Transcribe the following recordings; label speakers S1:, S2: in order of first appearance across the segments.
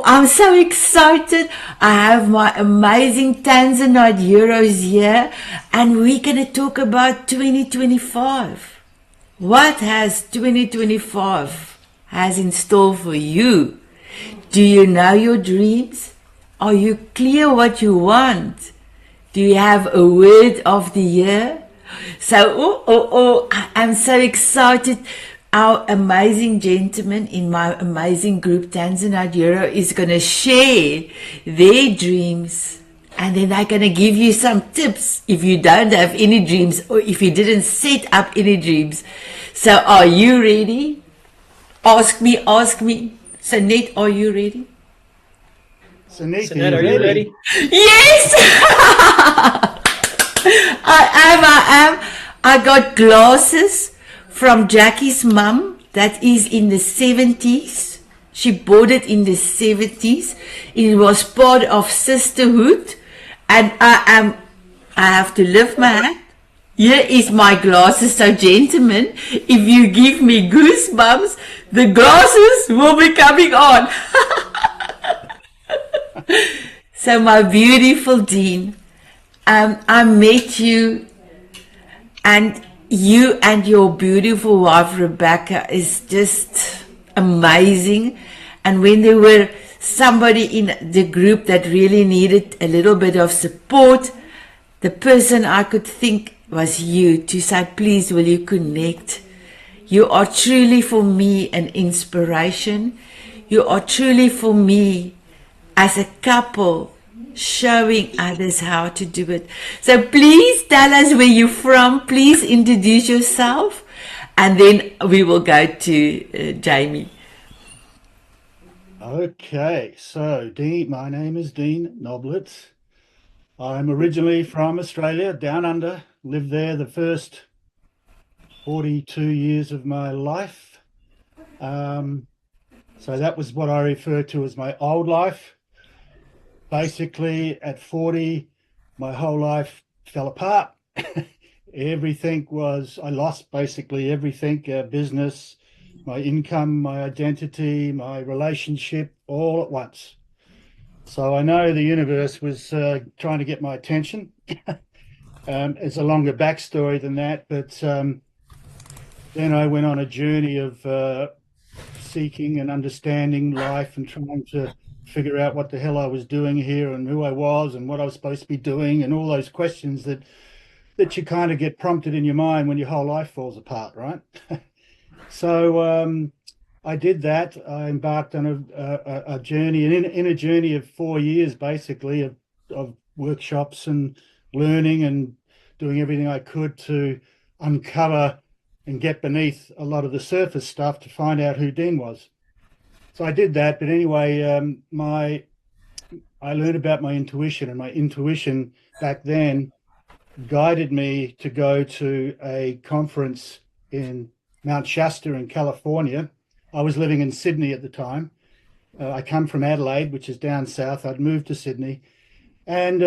S1: I'm so excited. I have my amazing Tanzanite euros here, and we're going to talk about 2025. What has 2025 has in store for you? Do you know your dreams? Are you clear what you want? Do you have a word of the year? So, I'm so excited. Our amazing gentleman in my amazing group, Tanzanite Euro, is going to share their dreams, and then they're going to give you some tips if you don't have any dreams or if you didn't set up any dreams. So are you ready? Ask me. Sanet, are you ready?
S2: Sanet, are you ready?
S1: Yes! I am. I got glasses from Jackie's mum that is in the 70s. She bought it in the 70s. It was part of sisterhood, and I have to lift my hand. Here is my glasses. So gentlemen, if you give me goosebumps, the glasses will be coming on. So my beautiful Dean, I met you, and you and your beautiful wife Rebecca is just amazing. And when there were somebody in the group that really needed a little bit of support, the person I could think was you, to say, please, will you connect? You are truly for me an inspiration. You are truly for me as a couple showing others how to do it. So please tell us where you're from. Please introduce yourself, and then we will go to Jamie.
S2: Okay, so Dean, my name is Dean Noblet. I'm originally from Australia, down under. Lived there the first 42 years of my life. So that was what I refer to as my old life. Basically, at 40, my whole life fell apart. I lost basically everything, business, my income, my identity, my relationship, all at once. So I know the universe was trying to get my attention. It's a longer backstory than that, but then I went on a journey of seeking and understanding life and trying to figure out what the hell I was doing here and who I was and what I was supposed to be doing, and all those questions that you kind of get prompted in your mind when your whole life falls apart, right? So I did that. I embarked on a journey, and in a journey of 4 years, basically, of workshops and learning and doing everything I could to uncover and get beneath a lot of the surface stuff to find out who Dean was. So I did that, but anyway, I learned about my intuition, and my intuition back then guided me to go to a conference in Mount Shasta in California. I was living in Sydney at the time. I come from Adelaide, which is down south. I'd moved to Sydney, and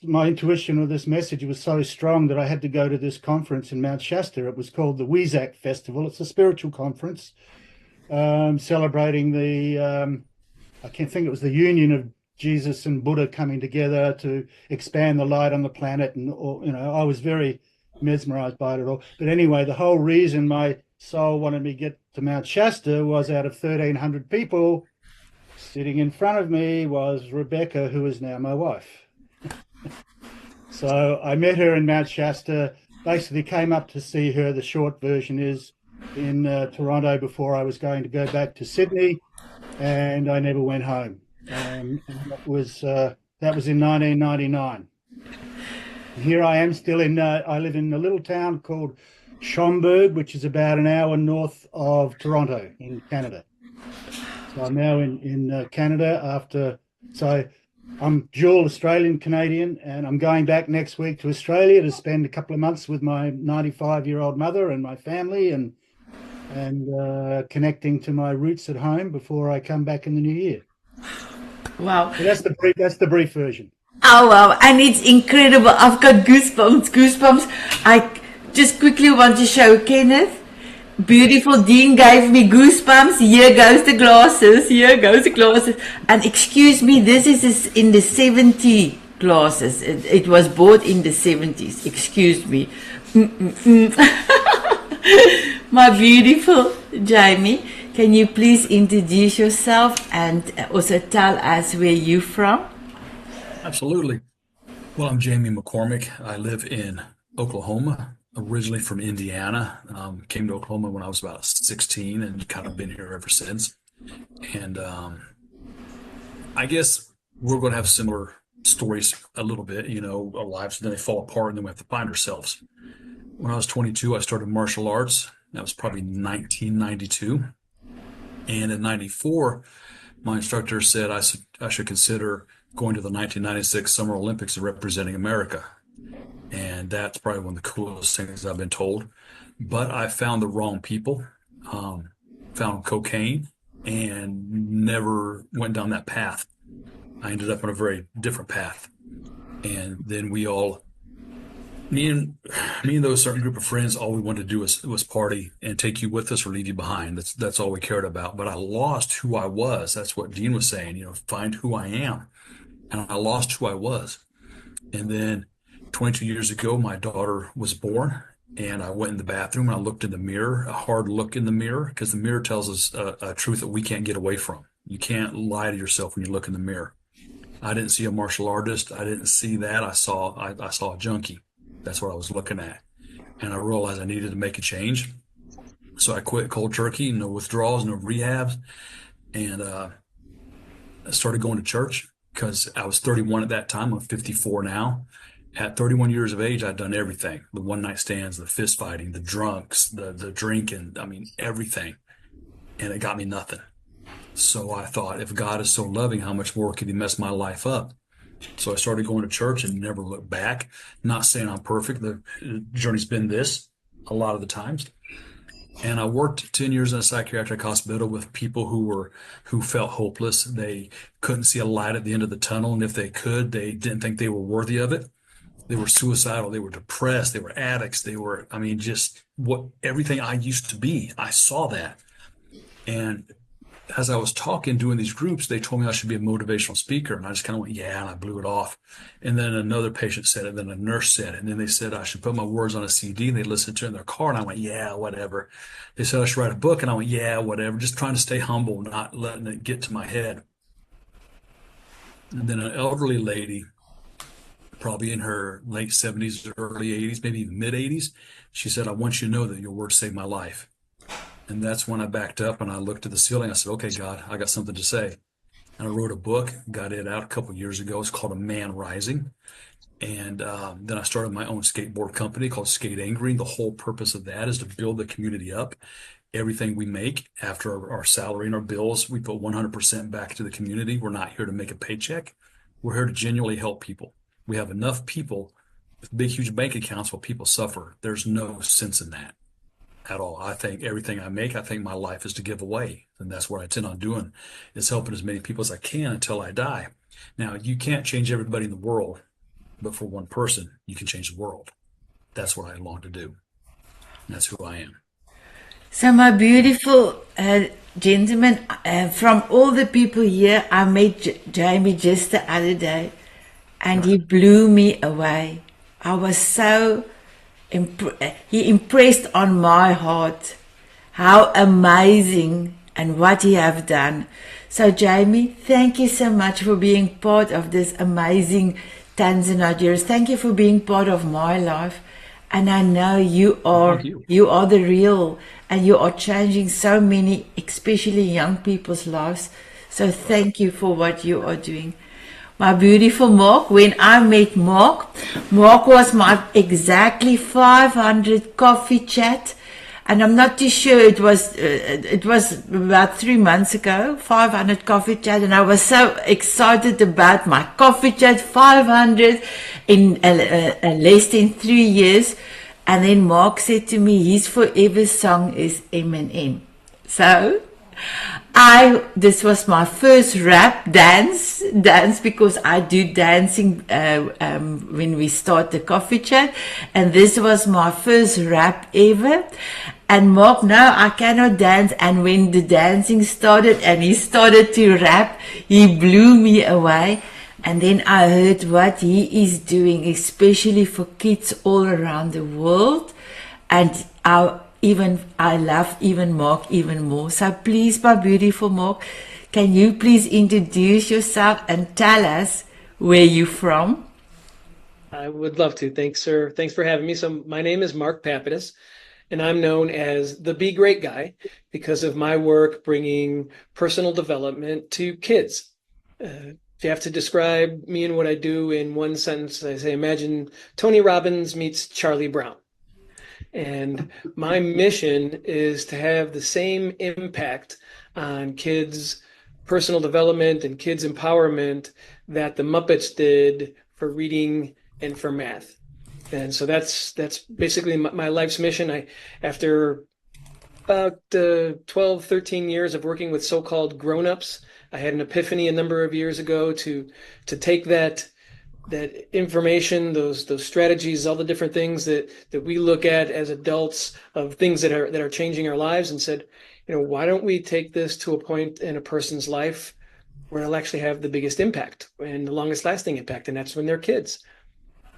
S2: my intuition, or this message, was so strong that I had to go to this conference in Mount Shasta. It was called the Weizak Festival. It's a spiritual conference. Celebrating I can't think, it was the union of Jesus and Buddha coming together to expand the light on the planet. And, I was very mesmerized by it all. But anyway, the whole reason my soul wanted me to get to Mount Shasta was, out of 1,300 people, sitting in front of me was Rebecca, who is now my wife. So I met her in Mount Shasta, basically came up to see her. The short version is in Toronto before I was going to go back to Sydney, and I never went home. And that was in 1999. And here I am still I live in a little town called Schomberg, which is about an hour north of Toronto in Canada. So I'm now in Canada so I'm dual Australian Canadian, and I'm going back next week to Australia to spend a couple of months with my 95-year-old mother and my family, and connecting to my roots at home before I come back in the new year.
S1: Wow.
S2: So that's the brief version.
S1: Oh, wow. And it's incredible. I've got goosebumps. I just quickly want to show Kenneth. Beautiful. Dean gave me goosebumps. Here goes the glasses. Here goes the glasses. And excuse me, this is in the 70 glasses. It was bought in the 70s. Excuse me. My beautiful Jamie, can you please introduce yourself and also tell us where you're from?
S3: Absolutely. Well, I'm Jamie McCormick. I live in Oklahoma, originally from Indiana. Came to Oklahoma when I was about 16 and kind of been here ever since. And I guess we're going to have similar stories a little bit, our lives, then they fall apart and then we have to find ourselves. When I was 22, I started martial arts. That was probably 1992. And in 94, my instructor said I should consider going to the 1996 Summer Olympics and representing America. And that's probably one of the coolest things I've been told. But I found the wrong people, found cocaine, and never went down that path. I ended up on a very different path. And then me and those certain group of friends, all we wanted to do was party and take you with us or leave you behind. That's all we cared about. But I lost who I was. That's what Dean was saying, find who I am. And I lost who I was. And then 22 years ago, my daughter was born, and I went in the bathroom and I looked in the mirror, a hard look in the mirror, because the mirror tells us a truth that we can't get away from. You can't lie to yourself when you look in the mirror. I didn't see a martial artist. I didn't see that. I saw a junkie. That's what I was looking at. And I realized I needed to make a change. So I quit cold turkey, no withdrawals, no rehabs. And I started going to church because I was 31 at that time. I'm 54 now. At 31 years of age, I'd done everything. The one-night stands, the fist fighting, the drunks, the drinking, everything. And it got me nothing. So I thought, if God is so loving, how much more could he mess my life up? So I started going to church and never looked back. Not saying I'm perfect. The journey's been this a lot of the times. And I worked 10 years in a psychiatric hospital with people who felt hopeless. They couldn't see a light at the end of the tunnel. And if they could, they didn't think they were worthy of it. They were suicidal. They were depressed. They were addicts. They were, just everything I used to be. I saw that. And as I was doing these groups, they told me I should be a motivational speaker. And I just kind of went, yeah, and I blew it off. And then another patient said it. Then a nurse said it. And then they said I should put my words on a CD, and they listened to it in their car. And I went, yeah, whatever. They said I should write a book. And I went, yeah, whatever. Just trying to stay humble, not letting it get to my head. And then an elderly lady, probably in her late 70s or early 80s, maybe even mid 80s, she said, I want you to know that your words saved my life. And that's when I backed up and I looked at the ceiling. I said, okay, God, I got something to say. And I wrote a book, got it out a couple of years ago. It's called A Man Rising. And then I started my own skateboard company called Skate Angry. The whole purpose of that is to build the community up. Everything we make after our salary and our bills, we put 100% back to the community. We're not here to make a paycheck. We're here to genuinely help people. We have enough people with big, huge bank accounts while people suffer. There's no sense in that at all. I think everything I make, I think my life is to give away. And that's what I intend on doing, is helping as many people as I can until I die. Now, you can't change everybody in the world, but for one person, you can change the world. That's what I long to do. And that's who I am.
S1: So my beautiful gentlemen, from all the people here, I met Jamie just the other day, and he blew me away. I was so he impressed on my heart how amazing and what he have done. So Jamie, thank you so much for being part of this amazing Tanzanite years. Thank you for being part of my life. And I know you are the real, and you are changing so many, especially young people's lives. So thank you for what you are doing. My beautiful Mark, when I met Mark was my exactly 500 coffee chat, and I'm not too sure, it was about 3 months ago, 500 coffee chat, and I was so excited about my coffee chat, 500 in less than 3 years. And then Mark said to me, his forever song is M&M. So this was my first rap dance because I do dancing when we start the coffee chat, and this was my first rap ever. And Mark, now I cannot dance, and when the dancing started and he started to rap, he blew me away. And then I heard what he is doing, especially for kids all around the world, and I love even Mark even more. So please, my beautiful Mark, can you please introduce yourself and tell us where you're from?
S4: I would love to. Thanks, sir. Thanks for having me. So my name is Mark Papidis, and I'm known as the Be Great Guy because of my work bringing personal development to kids. If you have to describe me and what I do in one sentence, I say, imagine Tony Robbins meets Charlie Brown. And my mission is to have the same impact on kids' personal development and kids' empowerment that the Muppets did for reading and for math. And so that's basically my life's mission. After about 12, 13 years of working with so-called grown-ups, I had an epiphany a number of years ago to take that information, those strategies, all the different things that we look at as adults of things that are changing our lives, and said, why don't we take this to a point in a person's life where it'll actually have the biggest impact and the longest lasting impact, and that's when they're kids.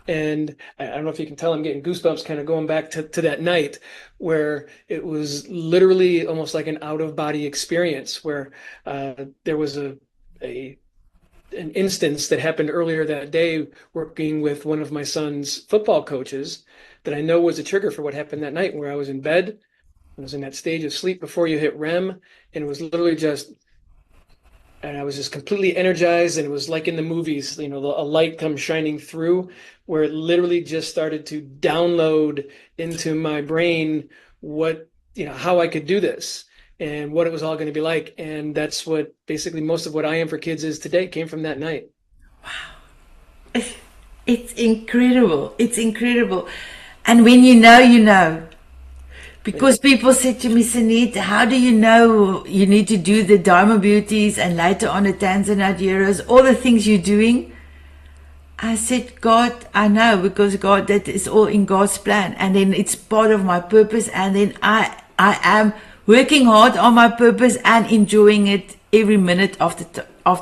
S4: And I don't know if you can tell, I'm getting goosebumps kind of going back to that night where it was literally almost like an out-of-body experience, where there was an instance that happened earlier that day working with one of my son's football coaches that I know was a trigger for what happened that night, where I was in bed. I was in that stage of sleep before you hit REM, and it was literally and I was just completely energized, and it was like in the movies, a light comes shining through, where it literally just started to download into my brain how I could do this and what it was all going to be like. And that's what basically most of what I am for kids is today came from that night.
S1: Wow. It's incredible. It's incredible. And when you know. Because people said to me, Sanet, how do you know you need to do the Diamond Beauties and later on the Tanzanite Heroes, all the things you're doing? I said, God, I know, because God, that is all in God's plan. And then it's part of my purpose. And then I am working hard on my purpose and enjoying it every minute of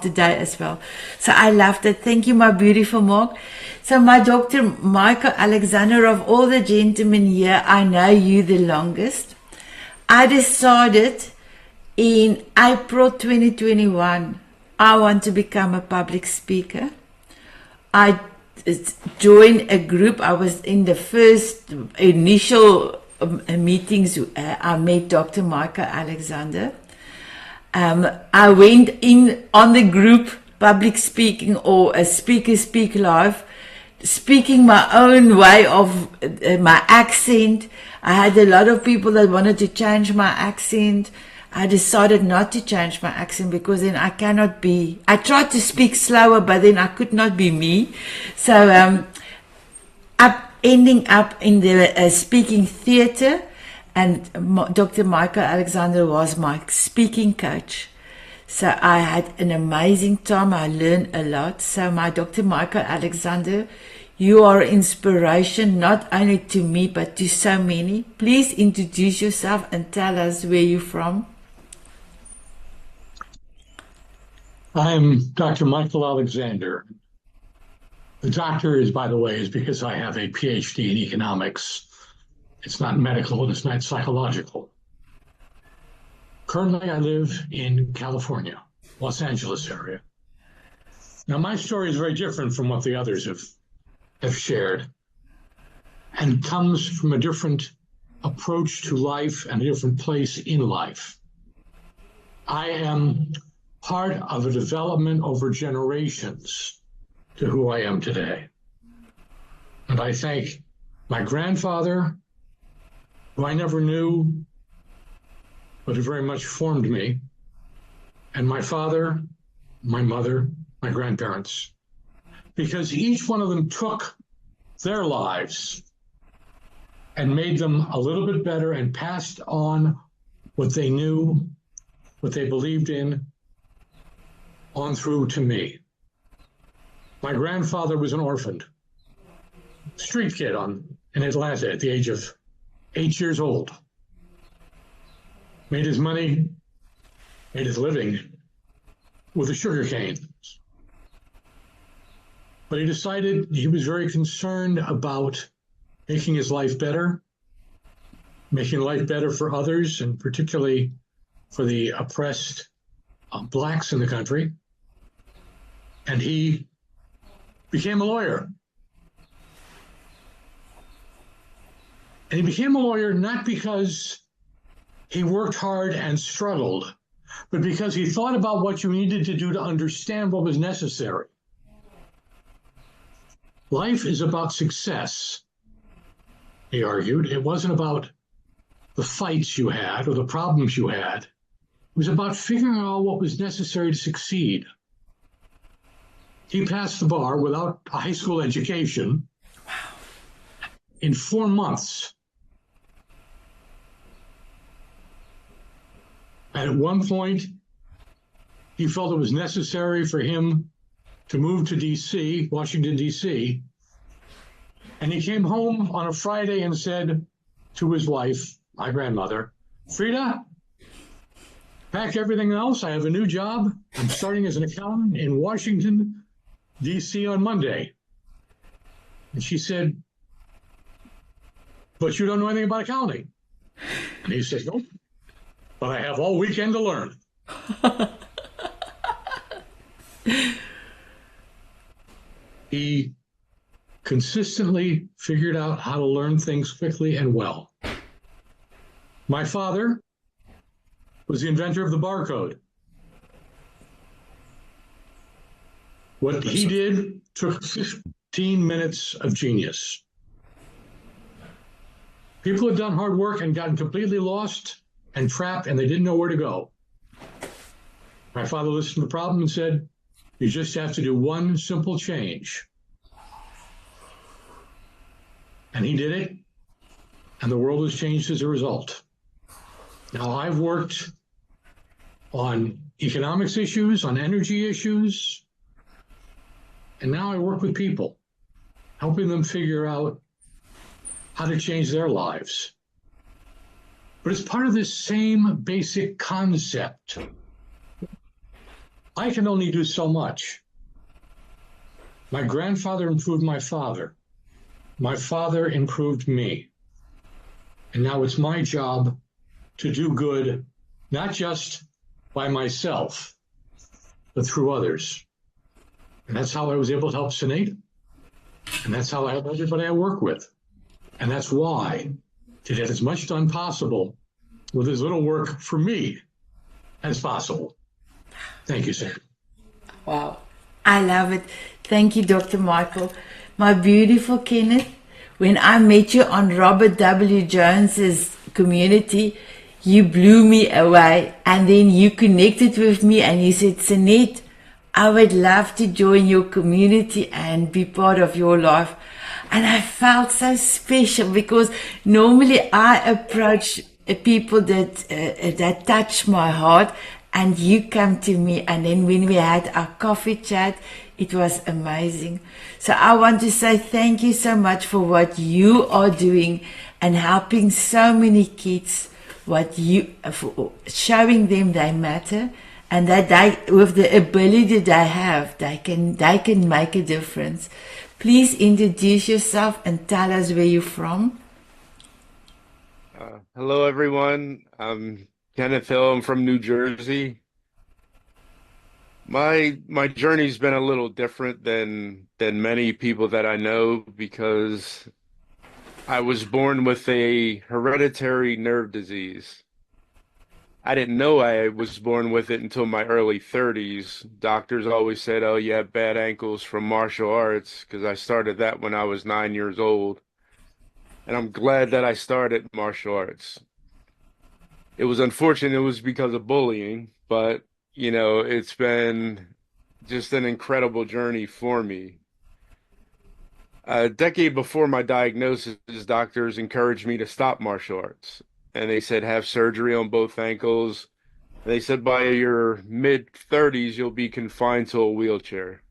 S1: the day as well. So I love that. Thank you, my beautiful Mark. So my Dr. Michael Alexander, of all the gentlemen here, I know you the longest. I decided in April 2021, I want to become a public speaker. I joined a group. I was in the first initial meetings. I met Dr. Michael Alexander. I went in on the group public speaking, or a speaker speak live, speaking my own way of my accent. I had a lot of people that wanted to change my accent. I decided not to change my accent because then I cannot be. I tried to speak slower, but then I could not be me. So ending up in the speaking theater. And Dr. Michael Alexander was my speaking coach. So I had an amazing time. I learned a lot. So my Dr. Michael Alexander, you are inspiration not only to me, but to so many. Please introduce yourself and tell us where you're from.
S5: I'm Dr. Michael Alexander. The doctor is, by the way, is because I have a PhD in economics. It's not medical and it's not psychological. Currently, I live in California, Los Angeles area. Now, my story is very different from what the others have shared, and comes from a different approach to life and a different place in life. I am part of a development over generations to who I am today. And I thank my grandfather, who I never knew, but who very much formed me, and my father, my mother, my grandparents, because each one of them took their lives and made them a little bit better and passed on what they knew what they believed in on through to me. My grandfather was an orphan, street kid in Atlanta at the age of 8 years old. Made his money, made his living with a sugar cane. But he decided he was very concerned about making his life better, making life better for others, and particularly for the oppressed blacks in the country. And he became a lawyer. And he became a lawyer not because he worked hard and struggled, but because he thought about what you needed to do to understand what was necessary. Life is about success, he argued. It wasn't about the fights you had or the problems you had. It was about figuring out what was necessary to succeed. He passed the bar without a high school education in 4 months. And at one point, he felt it was necessary for him to move to D.C., Washington, D.C., and he came home on a Friday and said to his wife, my grandmother, Frida, pack everything else. I have a new job. I'm starting as an accountant in Washington, D.C. on Monday. And she said, but you don't know anything about accounting. And he said, nope, but I have all weekend to learn. He consistently figured out how to learn things quickly and well. My father was the inventor of the barcode. What he did took 15 minutes of genius. People had done hard work and gotten completely lost and trapped, and they didn't know where to go. My father listened to the problem and said, you just have to do one simple change. And he did it, and the world has changed as a result. Now, I've worked on economics issues, on energy issues, and now I work with people, helping them figure out how to change their lives. But it's part of this same basic concept. I can only do so much. My grandfather improved my father. My father improved me. And now it's my job to do good, not just by myself, but through others. And that's how I was able to help Sanet. And that's how I help everybody I work with. And that's why to get as much done possible with as little work for me as possible. Thank you, sir.
S1: Wow. I love it. Thank you, Dr. Michael. My beautiful Kenneth, when I met you on Robert W. Jones's community, you blew me away, and then you connected with me and you said, Sanet, I would love to join your community and be part of your life. And I felt so special because normally I approach people that touch my heart, and you come to me, and then when we had our coffee chat, it was amazing. So I want to say thank you so much for what you are doing and helping so many kids, for showing them they matter, and that they, with the ability they have, they can make a difference. Please introduce yourself and tell us where you're from.
S6: Hello, everyone. I'm Kenneth Hill. I'm from New Jersey. My journey's been a little different than many people that I know, because I was born with a hereditary nerve disease. I didn't know I was born with it until my early 30s. Doctors always said, oh, you have bad ankles from martial arts, because I started that when I was 9 years old. And I'm glad that I started martial arts. It was unfortunate it was because of bullying, but, you know, it's been just an incredible journey for me. A decade before my diagnosis, doctors encouraged me to stop martial arts. And they said, have surgery on both ankles, They said by your mid 30s, you'll be confined to a wheelchair.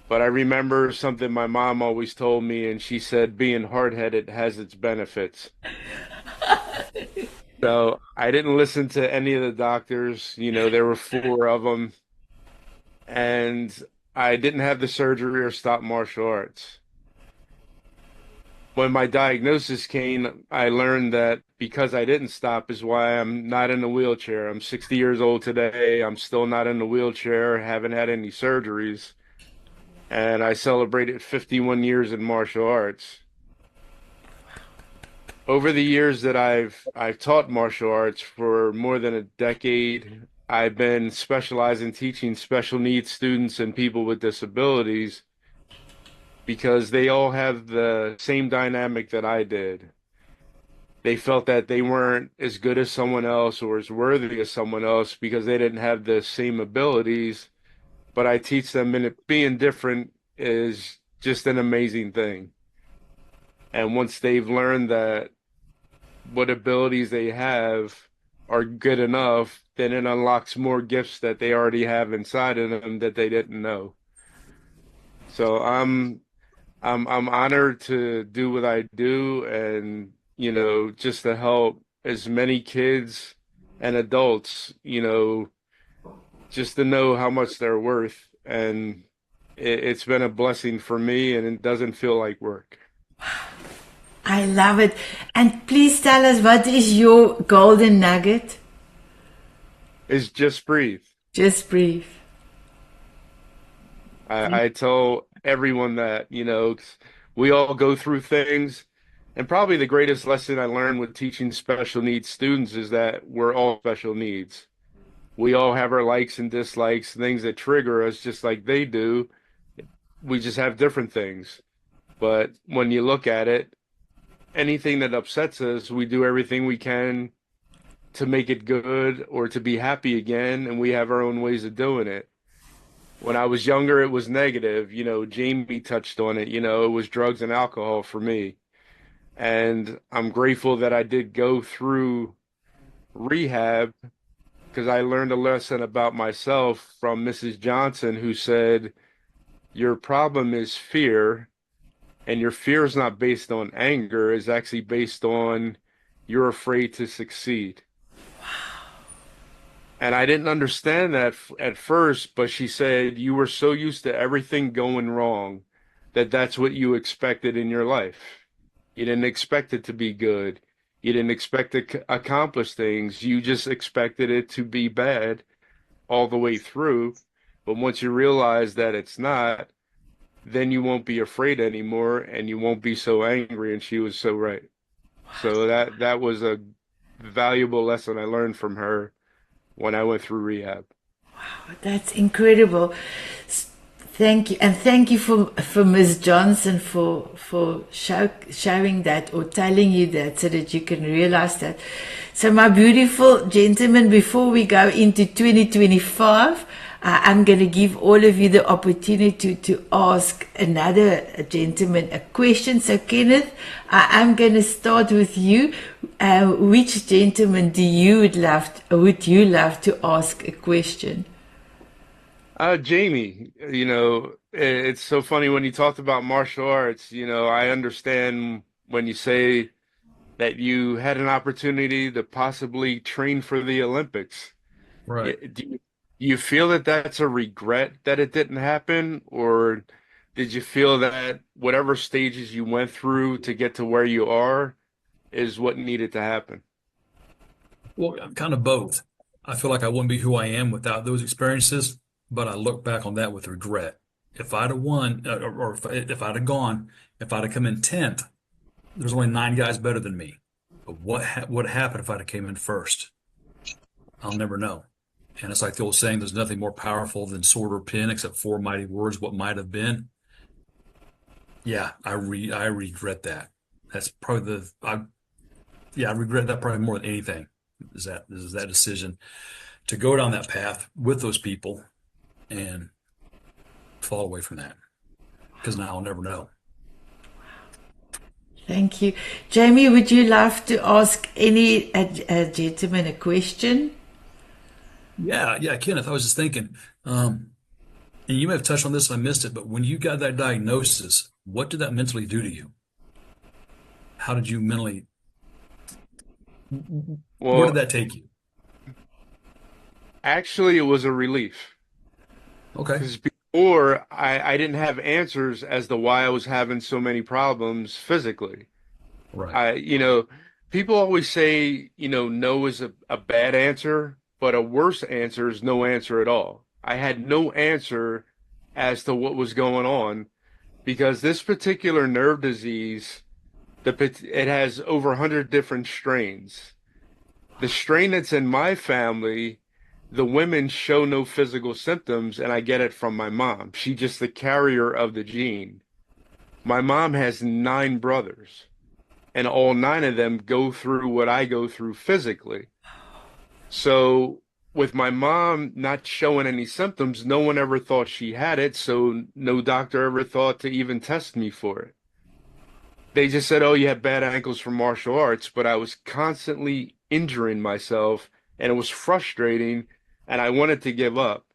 S6: But I remember something my mom always told me, and she said being hard-headed has its benefits. So I didn't listen to any of the doctors. There were four of them, and I didn't have the surgery or stop martial arts. When my diagnosis came, I learned that because I didn't stop is why I'm not in a wheelchair. I'm 60 years old today. I'm still not in a wheelchair, haven't had any surgeries, and I celebrated 51 years in martial arts. Over the years that I've taught martial arts for more than a decade, I've been specialized in teaching special needs students and people with disabilities because they all have the same dynamic that I did. They felt that they weren't as good as someone else or as worthy as someone else because they didn't have the same abilities. But I teach them, and it being different is just an amazing thing. And once they've learned that what abilities they have are good enough, then it unlocks more gifts that they already have inside of them that they didn't know. So I'm honored to do what I do, and just to help as many kids and adults, just to know how much they're worth. And it's been a blessing for me, and it doesn't feel like work.
S1: I love it. And please tell us, what is your golden nugget?
S6: It's just breathe.
S1: Just breathe.
S6: I tell everyone that, 'cause we all go through things. And probably the greatest lesson I learned with teaching special needs students is that we're all special needs. We all have our likes and dislikes, things that trigger us just like they do. We just have different things. But when you look at it, anything that upsets us, we do everything we can to make it good or to be happy again. And we have our own ways of doing it. When I was younger, it was negative. Jamie touched on it. It was drugs and alcohol for me. And I'm grateful that I did go through rehab because I learned a lesson about myself from Mrs. Johnson, who said, your problem is fear, and your fear is not based on anger, it's actually based on you're afraid to succeed. And I didn't understand that at first, but she said you were so used to everything going wrong that that's what you expected in your life. You didn't expect it to be good. You didn't expect to accomplish things. You just expected it to be bad all the way through. But once you realize that it's not, then you won't be afraid anymore and you won't be so angry. And she was so right. So that was a valuable lesson I learned from her when I went through rehab.
S1: Wow, that's incredible. Thank you, and thank you for Ms. Johnson for showing that or telling you that so that you can realize that. So my beautiful gentlemen, before we go into 2025, I'm going to give all of you the opportunity to ask another gentleman a question. So Kenneth, I'm going to start with you. Which gentleman would you love to ask a question?
S6: Jamie, it's so funny when you talked about martial arts, I understand when you say that you had an opportunity to possibly train for the Olympics.
S3: Right.
S6: Do you feel that that's a regret that it didn't happen, or did you feel that whatever stages you went through to get to where you are is what needed to happen?
S3: Well, kind of both. I feel like I wouldn't be who I am without those experiences, but I look back on that with regret. If I'd have won, or if I'd have gone, if I'd have come in 10th, there's only 9 guys better than me. But what happened if I'd have came in first? I'll never know. And it's like the old saying, there's nothing more powerful than sword or pen except 4 mighty words, what might have been. Yeah, I regret that. That's probably I regret that probably more than anything. Is that decision to go down that path with those people and fall away from that, because now I'll never know.
S1: Thank you. Jamie, would you love to ask any gentleman a question?
S3: Yeah, Kenneth, I was just thinking, and you may have touched on this and I missed it, but when you got that diagnosis, what did that mentally do to you? How did you mentally, where did
S6: Well,
S3: that take you?
S6: actually, it was a relief
S3: Okay.
S6: because before I didn't have answers as to why I was having so many problems physically.
S3: Right.
S6: People always say, no is a bad answer, but a worse answer is no answer at all. I had no answer as to what was going on because this particular nerve disease, it has over 100 different strains. The strain that's in my family, the women show no physical symptoms, and I get it from my mom. She's just the carrier of the gene. My mom has 9 brothers, and all 9 of them go through what I go through physically. So, with my mom not showing any symptoms, no one ever thought she had it, so no doctor ever thought to even test me for it. They just said, "Oh, you have bad ankles from martial arts," but I was constantly injuring myself and it was frustrating and I wanted to give up.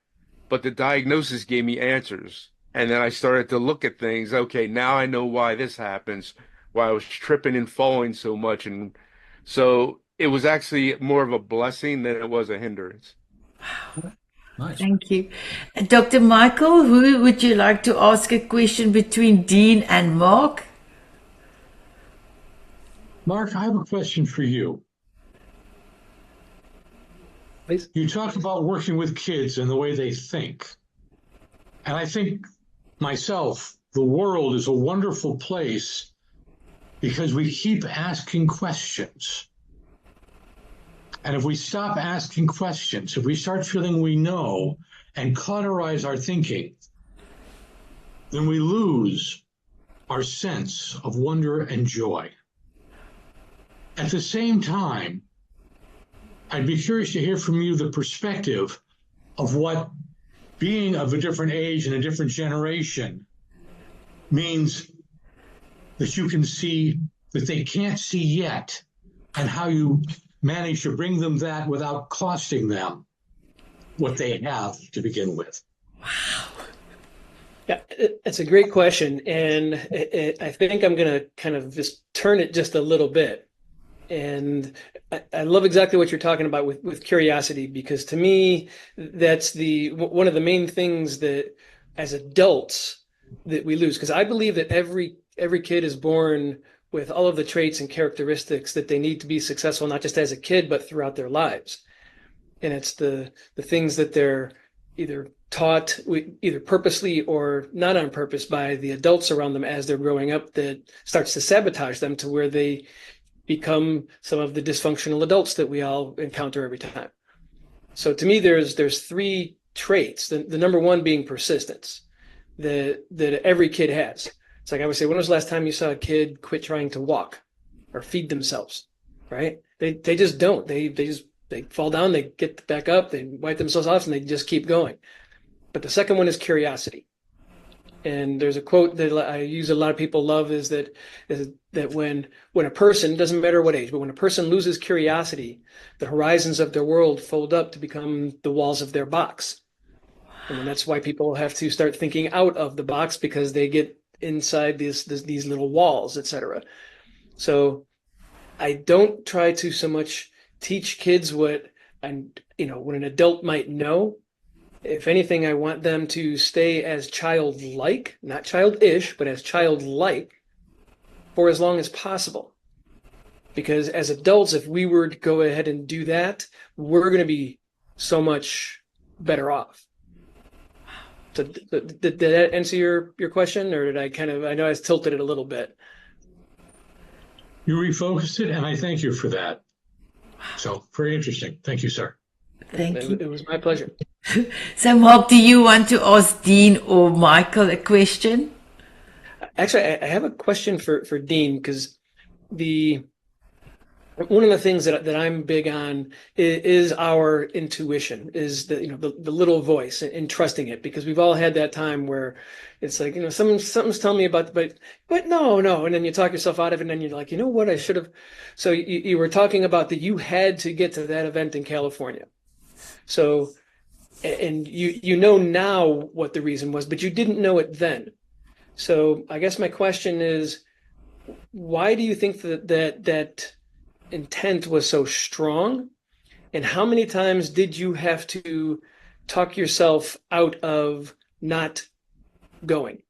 S6: But the diagnosis gave me answers. And then I started to look at things. Okay, now I know why this happens, why I was tripping and falling so much. And so it was actually more of a blessing than it was a hindrance.
S3: Nice.
S1: Thank you. Dr. Michael, who would you like to ask a question between Dean and Mark?
S5: Mark, I have a question for you.
S4: Please.
S5: You talked about working with kids and the way they think. And I think myself, the world is a wonderful place because we keep asking questions. And if we stop asking questions, if we start feeling we know and cauterize our thinking, then we lose our sense of wonder and joy. At the same time, I'd be curious to hear from you the perspective of what being of a different age and a different generation means that you can see that they can't see yet, and how you manage to bring them that without costing them what they have to begin with.
S4: Yeah, it's a great question. And I think I'm going to kind of just turn it just a little bit. And I love exactly what you're talking about with curiosity, because to me, that's one of the main things that as adults that we lose. Because I believe that every kid is born with all of the traits and characteristics that they need to be successful, not just as a kid, but throughout their lives. And it's the things that they're either taught, either purposely or not on purpose, by the adults around them as they're growing up, that starts to sabotage them to where they become some of the dysfunctional adults that we all encounter every time. So to me, there's 3 traits. The number one being persistence, that every kid has. It's like I would say, when was the last time you saw a kid quit trying to walk or feed themselves? Right? They just don't. They fall down, they get back up, they wipe themselves off, and they just keep going. But the second one is curiosity. And there's a quote that I use, a lot of people love, is that when a person, doesn't matter what age, but when a person loses curiosity, the horizons of their world fold up to become the walls of their box. And then that's why people have to start thinking out of the box, because they get inside these little walls, etc. So I don't try to so much teach kids what an adult might know. If anything, I want them to stay as childlike, not childish, but as childlike for as long as possible. Because as adults, if we were to go ahead and do that, we're going to be so much better off. So did that answer your question, or did I know I tilted it a little bit.
S5: You refocused it, and I thank you for that. So very interesting. Thank you, sir.
S1: Thank you.
S4: It was my pleasure.
S1: So, Mark, do you want to ask Dean or Michael a question?
S4: Actually, I have a question for Dean, because one of the things that I'm big on is our intuition, is the little voice, and trusting it, because we've all had that time where it's like, something's telling me about, but no, and then you talk yourself out of it, and then you're like, you know what, I should have. So you were talking about that you had to get to that event in California. So, and you know now what the reason was, but you didn't know it then. So I guess my question is, why do you think that intent was so strong? And how many times did you have to talk yourself out of not going?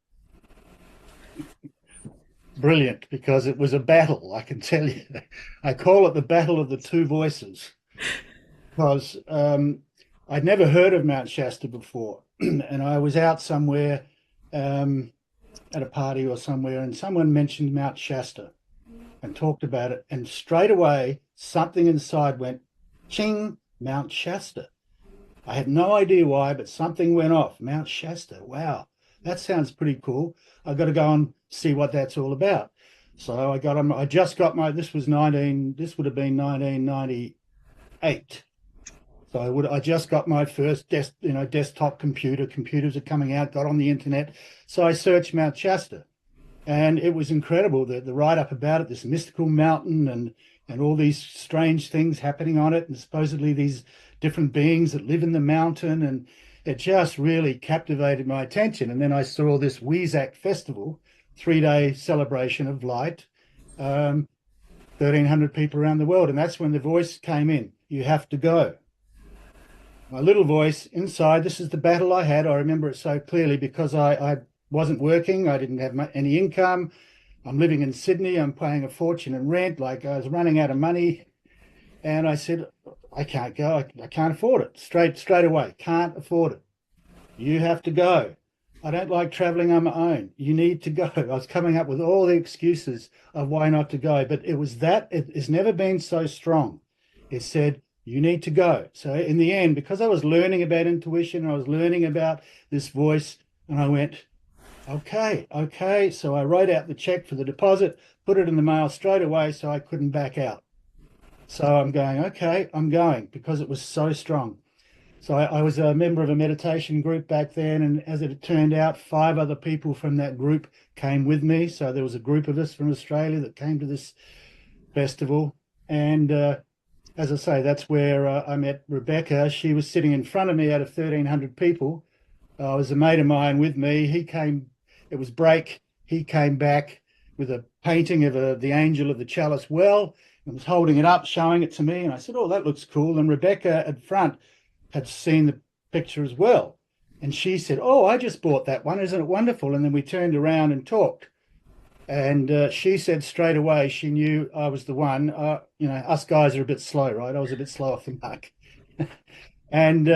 S2: Brilliant, because it was a battle, I can tell you. I call it the battle of the two voices, because I'd never heard of Mount Shasta before. And I was out somewhere at a party or somewhere, and someone mentioned Mount Shasta and talked about it. And straight away, something inside went, ching, Mount Shasta. I had no idea why, but something went off. Mount Shasta. Wow, that sounds pretty cool. I got to go and see what that's all about. So I got on. I just got my. This was 19. This would have been 1998. So I just got my first desktop computer. Computers are coming out. Got on the internet. So I searched Mount Shasta, and it was incredible. The write up about it. This mystical mountain and all these strange things happening on it, and supposedly these different beings that live in the mountain, and it just really captivated my attention. And then I saw this Weizak festival, 3-day celebration of light, 1,300 people around the world, and that's when the voice came in. You have to go. My little voice inside. This is the battle I had. I remember it so clearly because I wasn't working. I didn't have any income. I'm living in Sydney. I'm paying a fortune in rent. Like, I was running out of money. And I said, I can't go. I can't afford it. Straight away. Can't afford it. You have to go. I don't like traveling on my own. You need to go. I was coming up with all the excuses of why not to go. But it was that. It's never been so strong. It said, you need to go. So in the end, because I was learning about intuition, I was learning about this voice, and I went, okay. So I wrote out the check for the deposit, put it in the mail straight away so I couldn't back out. So I'm going, okay, I'm going, because it was so strong. So I was a member of a meditation group back then, and as it turned out, 5 other people from that group came with me. So there was a group of us from Australia that came to this festival. And as I say, that's where I met Rebecca. She was sitting in front of me out of 1,300 people. It was a mate of mine with me. He came, it was break. He came back with a painting of the angel of the chalice well, and was holding it up, showing it to me. And I said, oh, that looks cool. And Rebecca at front had seen the picture as well. And she said, oh, I just bought that one. Isn't it wonderful? And then we turned around and talked. And she said straight away she knew I was the one. Us guys are a bit slow, right? I was a bit slow off the mark. And,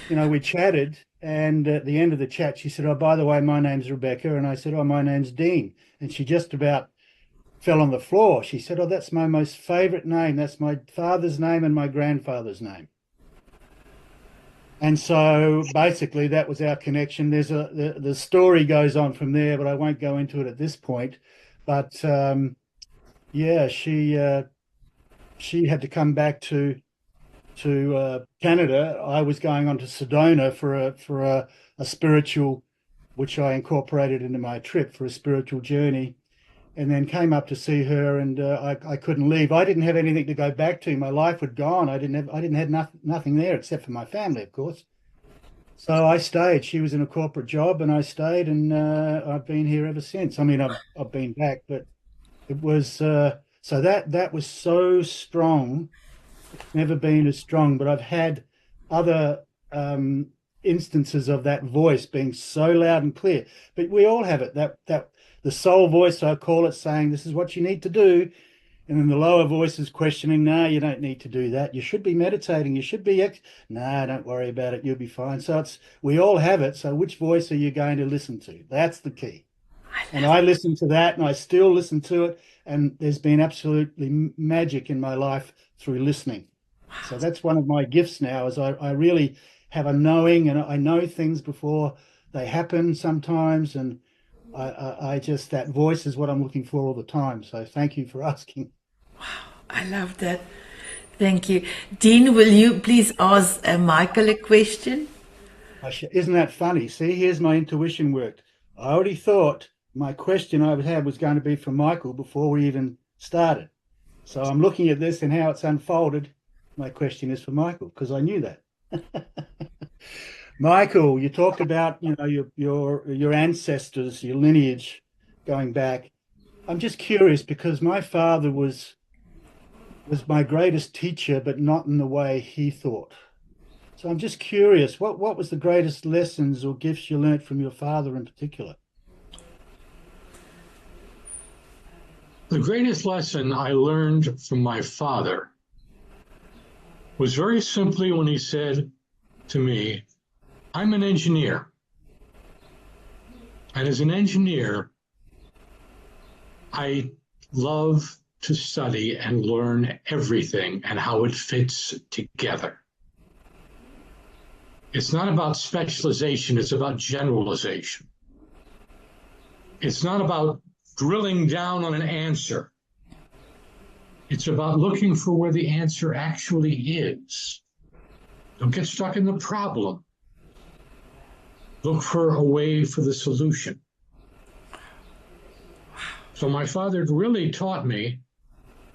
S2: we chatted. And at the end of the chat, she said, oh, by the way, my name's Rebecca. And I said, oh, my name's Dean. And she just about fell on the floor. She said, oh, that's my most favorite name. That's my father's name and my grandfather's name. And so basically that was our connection. The story goes on from there, but I won't go into it at this point. But she had to come back to Canada. I was going on to Sedona for a spiritual, which I incorporated into my trip, for a spiritual journey, and then came up to see her. And I couldn't leave. I didn't have anything to go back to. My life had gone. I didn't have nothing there except for my family, of course. So I stayed. She was in a corporate job, and I stayed, and I've been here ever since. I mean, I've been back, but it was so that was so strong. Never been as strong, but I've had other instances of that voice being so loud and clear. But we all have it. That the soul voice, I call it, saying this is what you need to do, and then the lower voice is questioning, no, you don't need to do that. You should be meditating. You should be no, don't worry about it. You'll be fine. So we all have it. So which voice are you going to listen to? That's the key. And I listen to that, and I still listen to it. And there's been absolutely magic in my life through listening. So that's one of my gifts now, is I really have a knowing, and I know things before they happen sometimes. And I just, that voice is what I'm looking for all the time. So thank you for asking.
S1: Wow, I love that. Thank you. Dean, will you please ask Michael a question?
S2: Isn't that funny? See, here's my intuition worked. I already thought my question I had was going to be for Michael before we even started. So I'm looking at this and how it's unfolded. My question is for Michael, because I knew that. Michael, you talked about, your ancestors, your lineage going back. I'm just curious because my father was my greatest teacher, but not in the way he thought. So I'm just curious, what was the greatest lessons or gifts you learnt from your father in particular?
S5: The greatest lesson I learned from my father was very simply when he said to me, I'm an engineer. And as an engineer, I love to study and learn everything and how it fits together. It's not about specialization, it's about generalization. It's not about drilling down on an answer. It's about looking for where the answer actually is. Don't get stuck in the problem. Look for a way for the solution. So my father really taught me,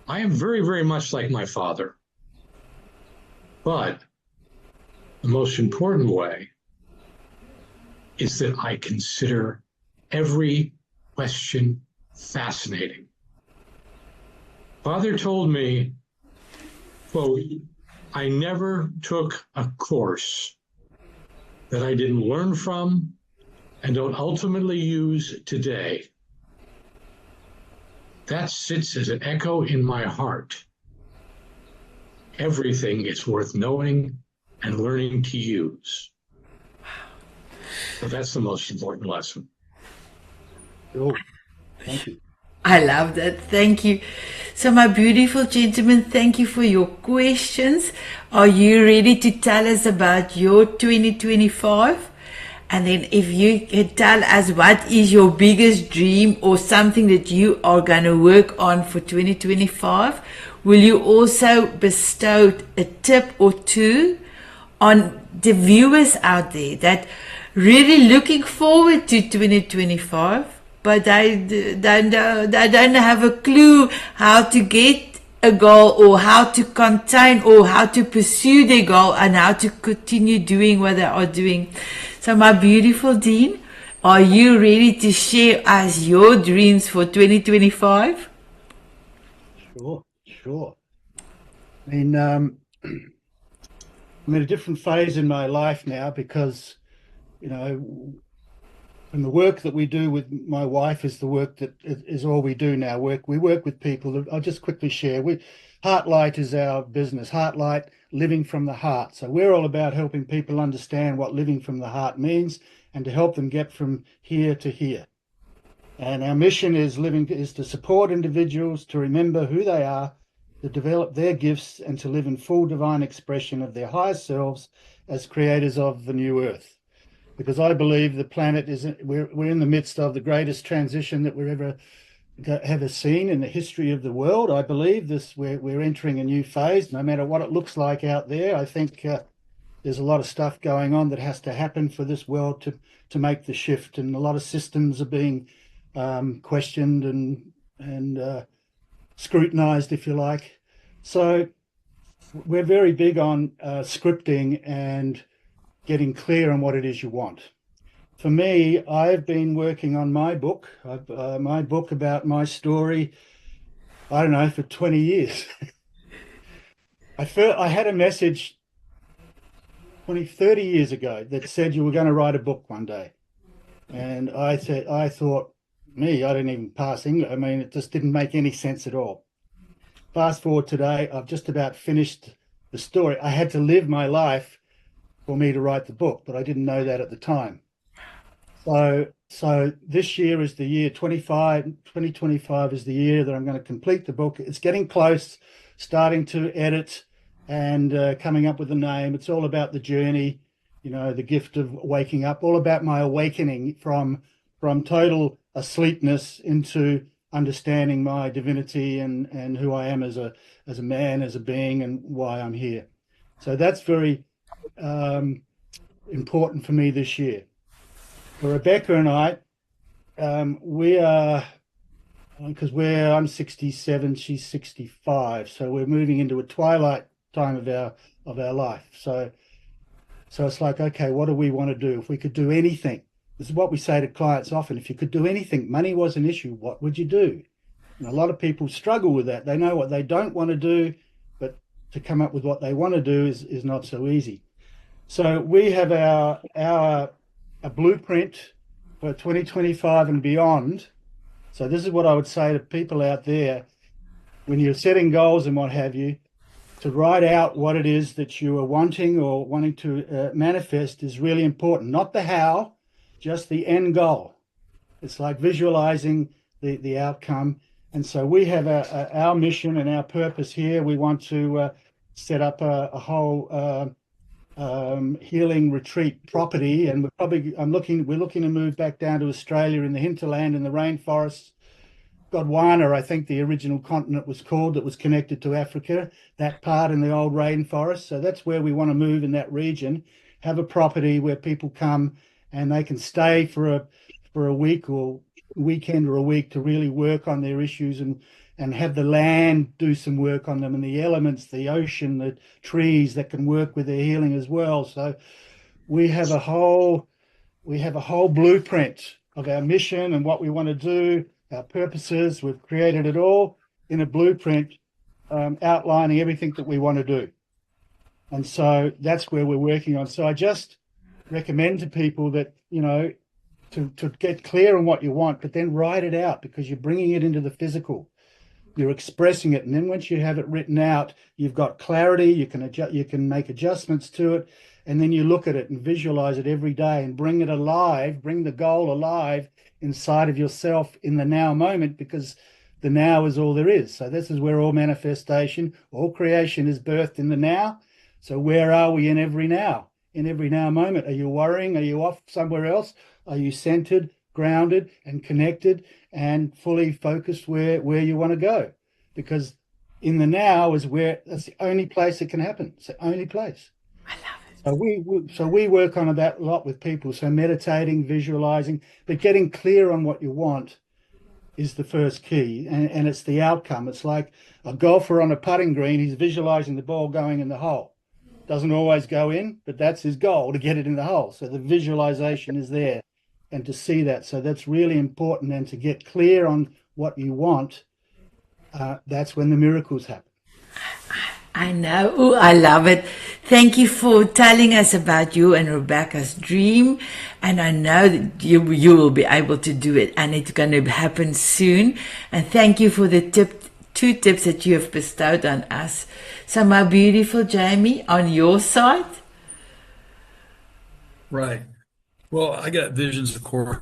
S5: I am very, very much like my father. But the most important way is that I consider every question fascinating. Father told me, quote, I never took a course that I didn't learn from and don't ultimately use today. That sits as an echo in my heart. Everything is worth knowing and learning to use. So that's the most important lesson.
S2: Oh, thank you.
S1: I love that. Thank you. So, my beautiful gentlemen, thank you for your questions. Are you ready to tell us about your 2025? And then if you can tell us what is your biggest dream or something that you are going to work on for 2025, will you also bestow a tip or two on the viewers out there that really looking forward to 2025, but they don't have a clue how to get a goal or how to contain or how to pursue their goal and how to continue doing what they are doing. So my beautiful Dean, are you ready to share us your dreams for 2025?
S2: Sure. I mean, I'm in a different phase in my life now because, and the work that we do with my wife is the work that is all we do now. We work with people. I'll just quickly share. Heartlight is our business. Heartlight, living from the heart. So we're all about helping people understand what living from the heart means and to help them get from here to here. And our mission is to support individuals to remember who they are, to develop their gifts, and to live in full divine expression of their higher selves as creators of the new earth. Because I believe the planet we're in the midst of the greatest transition that we're ever seen in the history of the world. I believe we're entering a new phase, no matter what it looks like out there. I think there's a lot of stuff going on that has to happen for this world to make the shift, and a lot of systems are being questioned and scrutinized, if you like. So we're very big on scripting and getting clear on what it is you want. For me, I've been working on my book about my story, I don't know, for 20 years. I had a message 30 years ago that said you were going to write a book one day. And I thought, I didn't even pass English. I mean, it just didn't make any sense at all. Fast forward today, I've just about finished the story. I had to live my life for me to write the book, but I didn't know that at the time. So this year is the year 2025 is the year that I'm going to complete the book. It's getting close, starting to edit and coming up with a name. It's all about the journey, the gift of waking up, all about my awakening from total asleepness into understanding my divinity and who I am as a man, as a being, and why I'm here. So that's very important for me this year. For Rebecca and I, we are, because I'm 67, she's 65, so we're moving into a twilight time of our life. So So it's like, okay, what do we want to do? If we could do anything, this is what we say to clients often. If you could do anything, money was an issue, what would you do? And a lot of people struggle with that. They know what they don't want to do, but to come up with what they want to do is not so easy. So we have our a blueprint for 2025 and beyond. So this is what I would say to people out there when you're setting goals and what have you, to write out what it is that you are wanting or wanting to manifest is really important. Not the how, just the end goal. It's like visualizing the outcome. And so we have our mission and our purpose here. We want to set up a whole healing retreat property, and we're looking to move back down to Australia in the hinterland in the rainforests. Gondwana, I think the original continent was called, that was connected to Africa, that part in the old rainforest. So that's where we want to move, in that region, have a property where people come and they can stay for a week or weekend or a week to really work on their issues and have the land do some work on them, and the elements, the ocean, the trees that can work with their healing as well. So we have a whole blueprint of our mission and what we want to do, our purposes. We've created it all in a blueprint, outlining everything that we want to do. And so that's where we're working on. So I just recommend to people that, to get clear on what you want, but then write it out, because you're bringing it into the physical. You're expressing it. And then once you have it written out, you've got clarity, you can make adjustments to it. And then you look at it and visualize it every day and bring it alive, bring the goal alive inside of yourself in the now moment, because the now is all there is. So this is where all manifestation, all creation is birthed in the now. So where are we in every now? In every now moment? Are you worrying? Are you off somewhere else? Are you centered, grounded, and connected and fully focused where you want to go? Because in the now is that's the only place it can happen. It's the only place.
S1: I love it.
S2: So we work on that a lot with people. So meditating, visualizing, but getting clear on what you want is the first key, and it's the outcome. It's like a golfer on a putting green. He's visualizing the ball going in the hole. Doesn't always go in, but that's his goal, to get it in the hole. So the visualization is there, and to see that. So that's really important. And to get clear on what you want, that's when the miracles happen.
S1: I know. Ooh, I love it. Thank you for telling us about you and Rebecca's dream. And I know that you will be able to do it, and it's going to happen soon. And thank you for the two tips that you have bestowed on us. So my beautiful Jamie, on your side?
S3: Right. Well, I got visions, of course,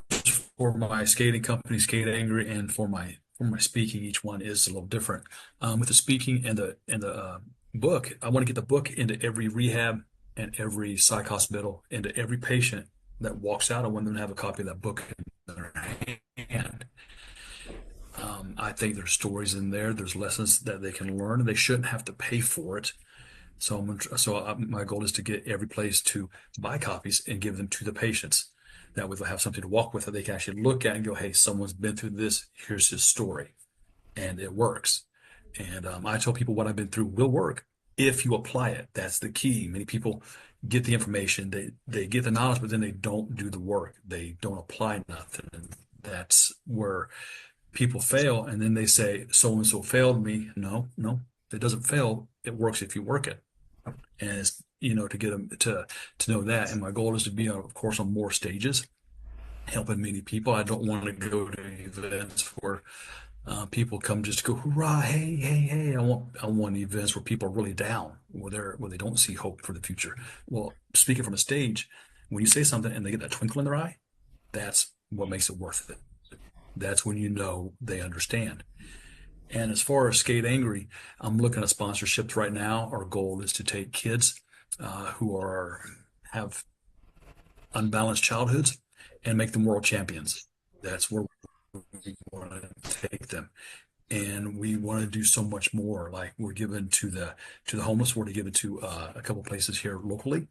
S3: for my skating company, Skate Angry, and for my speaking. Each one is a little different. With the speaking and the book, I want to get the book into every rehab and every psych hospital, into every patient that walks out. I want them to have a copy of that book in their hand. I think there's stories in there. There's lessons that they can learn, and they shouldn't have to pay for it. So my goal is to get every place to buy copies and give them to the patients. That way they'll have something to walk with that they can actually look at and go, hey, someone's been through this. Here's his story. And it works. And I tell people what I've been through will work if you apply it. That's the key. Many people get the information, they get the knowledge, but then they don't do the work. They don't apply nothing. And that's where people fail. And then they say, so-and-so failed me. No, it doesn't fail. It works if you work it. And it's, to get them to know that. And my goal is to be, of course, on more stages, helping many people. I don't want to go to events where people come just to go, hurrah, hey. I want events where people are really down, where they don't see hope for the future. Well, speaking from a stage, when you say something and they get that twinkle in their eye, that's what makes it worth it. That's when you know they understand. And as far as Skate Angry, I'm looking at sponsorships right now. Our goal is to take kids who have unbalanced childhoods and make them world champions. That's where we want to take them. And we want to do so much more. Like, we're given to the homeless. We're to give it to a couple places here locally.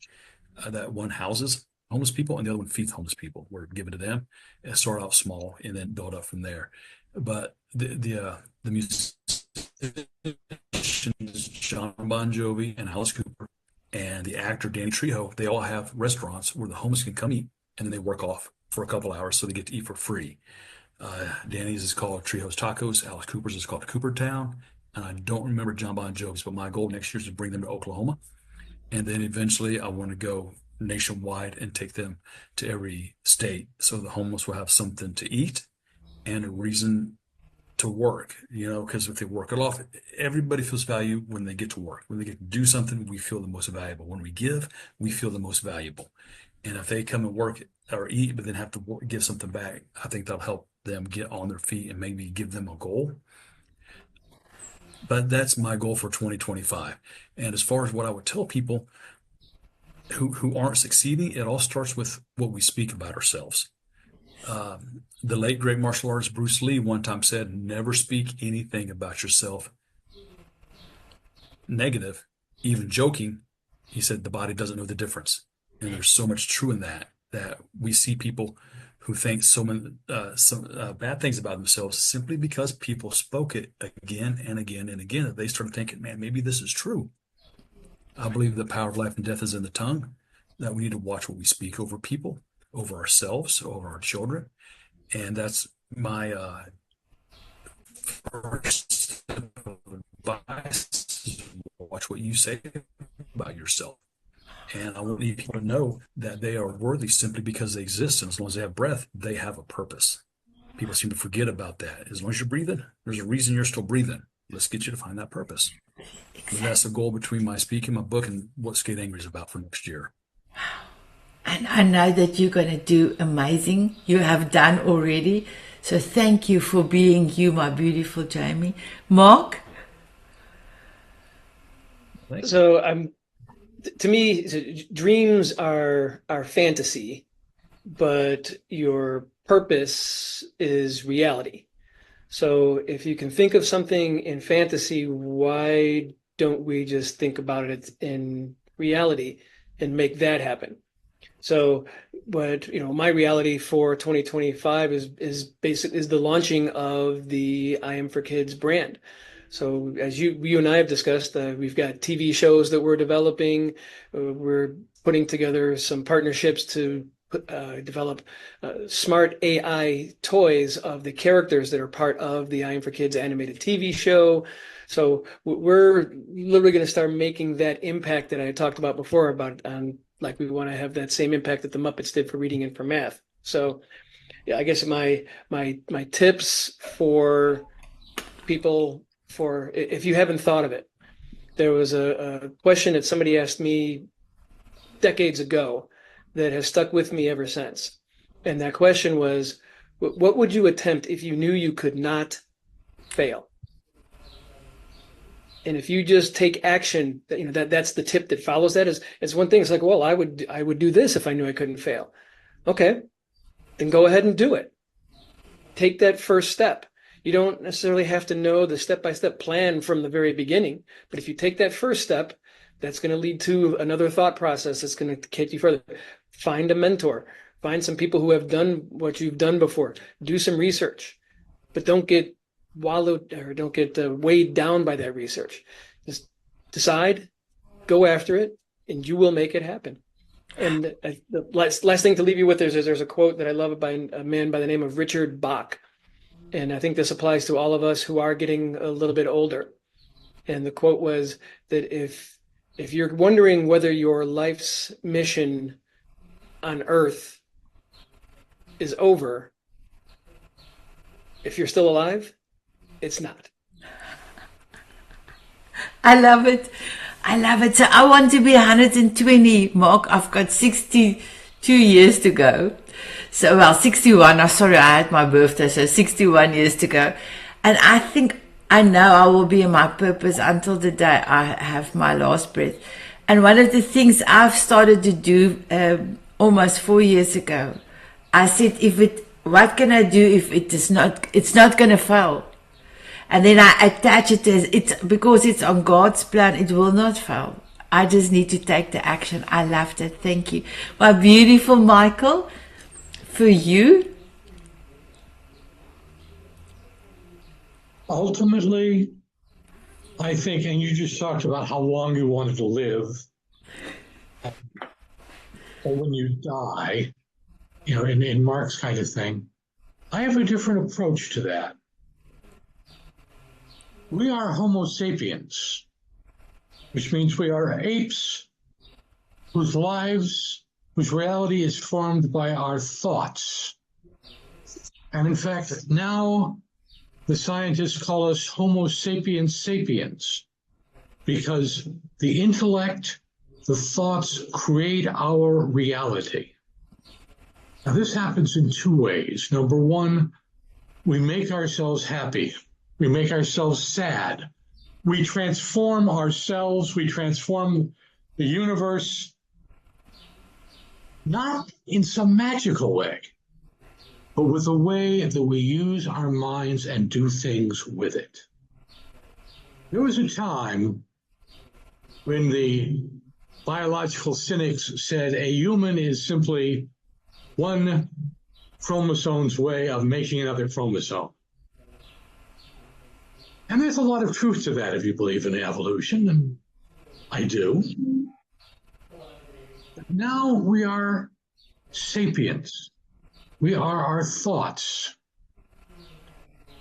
S3: That one houses homeless people and the other one feeds homeless people. We're given to them, and start out small and then build up from there. But the musicians, John Bon Jovi and Alice Cooper, and the actor Danny Trejo, they all have restaurants where the homeless can come eat, and then they work off for a couple hours so they get to eat for free. Danny's is called Trejo's Tacos. Alice Cooper's is called Cooper Town. And I don't remember John Bon Jovi's, but my goal next year is to bring them to Oklahoma. And then eventually I want to go nationwide and take them to every state so the homeless will have something to eat and a reason to work, because if they work it off, everybody feels value when they get to work. When they get to do something, we feel the most valuable. When we give, we feel the most valuable. And if they come and work or eat, but then have to give something back, I think that'll help them get on their feet and maybe give them a goal. But that's my goal for 2025. And as far as what I would tell people who aren't succeeding, it all starts with what we speak about ourselves. The late great martial artist Bruce Lee one time said, never speak anything about yourself negative, even joking. He said the body doesn't know the difference. And there's so much true in that we see people who think so many bad things about themselves simply because people spoke it again and again and again. That they started thinking, man, maybe this is true. I believe the power of life and death is in the tongue, that we need to watch what we speak over people, over ourselves, over our children. And that's my first advice. Watch what you say about yourself. And I want people to know that they are worthy simply because they exist. And as long as they have breath, they have a purpose. People seem to forget about that. As long as you're breathing, there's a reason you're still breathing. Let's get you to find that purpose. Exactly. And that's the goal between my speaking, my book, and what Skate Angry is about for next year.
S1: And I know that you're going to do amazing. You have done already. So thank you for being you, my beautiful Jamie. Mark?
S4: So to me, dreams are fantasy, but your purpose is reality. So if you can think of something in fantasy, why don't we just think about it in reality and make that happen? So my reality for 2025 is the launching of the I Am for Kids brand. So as you and I have discussed, we've got TV shows that we're developing. We're putting together some partnerships to develop smart AI toys of the characters that are part of the I Am for Kids animated TV show. So we're literally going to start making that impact that I talked about before like we want to have that same impact that the Muppets did for reading and for math. So yeah, I guess my tips for people, for if you haven't thought of it, there was a question that somebody asked me decades ago that has stuck with me ever since. And that question was, what would you attempt if you knew you could not fail? And if you just take action, that's the tip that follows that. Is one thing. It's like, well, I would do this if I knew I couldn't fail. Okay, then go ahead and do it. Take that first step. You don't necessarily have to know the step-by-step plan from the very beginning, but if you take that first step, that's going to lead to another thought process that's going to take you further. Find a mentor. Find some people who have done what you've done before. Do some research, but don't get weighed down by that research. Just decide, go after it, and you will make it happen. And the last thing to leave you with is there's a quote that I love by a man by the name of Richard Bach. And I think this applies to all of us who are getting a little bit older. And the quote was that if you're wondering whether your life's mission on Earth is over, if you're still alive, it's not.
S1: I love it. So I want to be 120, Mark. I've got 62 years to go. So, 61. I'm sorry, I had my birthday, so 61 years to go. And I think I know I will be in my purpose until the day I have my last breath. And one of the things I've started to do almost 4 years ago, I said, what can I do if it's not going to fail? And then I attach it as because it's on God's plan, it will not fail. I just need to take the action. I loved it. Thank you. My beautiful Michael, for you.
S5: Ultimately, I think, and you just talked about how long you wanted to live. Or when you die, in Mark's kind of thing, I have a different approach to that. We are Homo sapiens, which means we are apes whose reality is formed by our thoughts. And in fact, now the scientists call us Homo sapiens sapiens, because the intellect, the thoughts create our reality. Now, this happens in two ways. Number one, we make ourselves happy. We make ourselves sad. We transform ourselves. We transform the universe, not in some magical way, but with a way that we use our minds and do things with it. There was a time when the biological cynics said a human is simply one chromosome's way of making another chromosome. And there's a lot of truth to that if you believe in evolution, and I do. But now we are sapiens. We are our thoughts.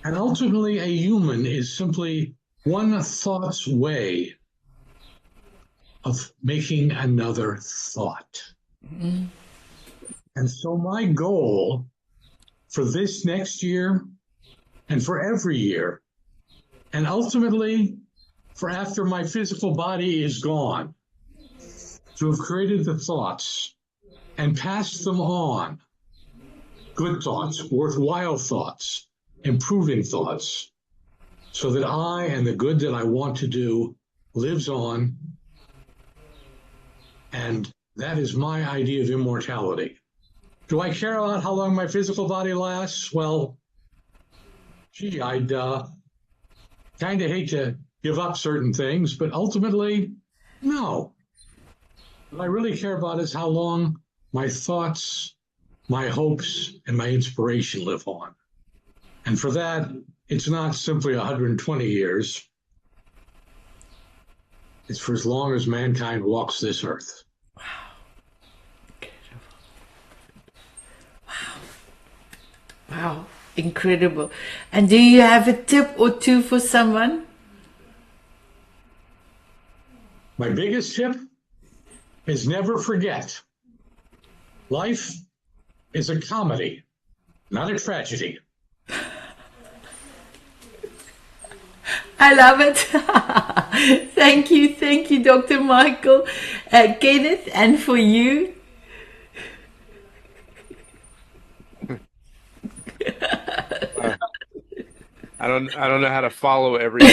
S5: And ultimately, a human is simply one thought's way of making another thought. Mm-hmm. And so my goal for this next year and for every year, and ultimately for after my physical body is gone, to have created the thoughts and passed them on, good thoughts, worthwhile thoughts, improving thoughts, so that I and the good that I want to do lives on. And that is my idea of immortality. Do I care about how long my physical body lasts? Well, gee, I'd kind of hate to give up certain things, but ultimately, no. What I really care about is how long my thoughts, my hopes, and my inspiration live on. And for that, it's not simply 120 years. It's for as long as mankind walks this earth.
S1: Wow, incredible. And do you have a tip or two for someone?
S5: My biggest tip is never forget. Life is a comedy, not a tragedy.
S1: I love it. Thank you, Dr. Michael, Kenneth, and for you.
S6: I don't know how to follow everybody.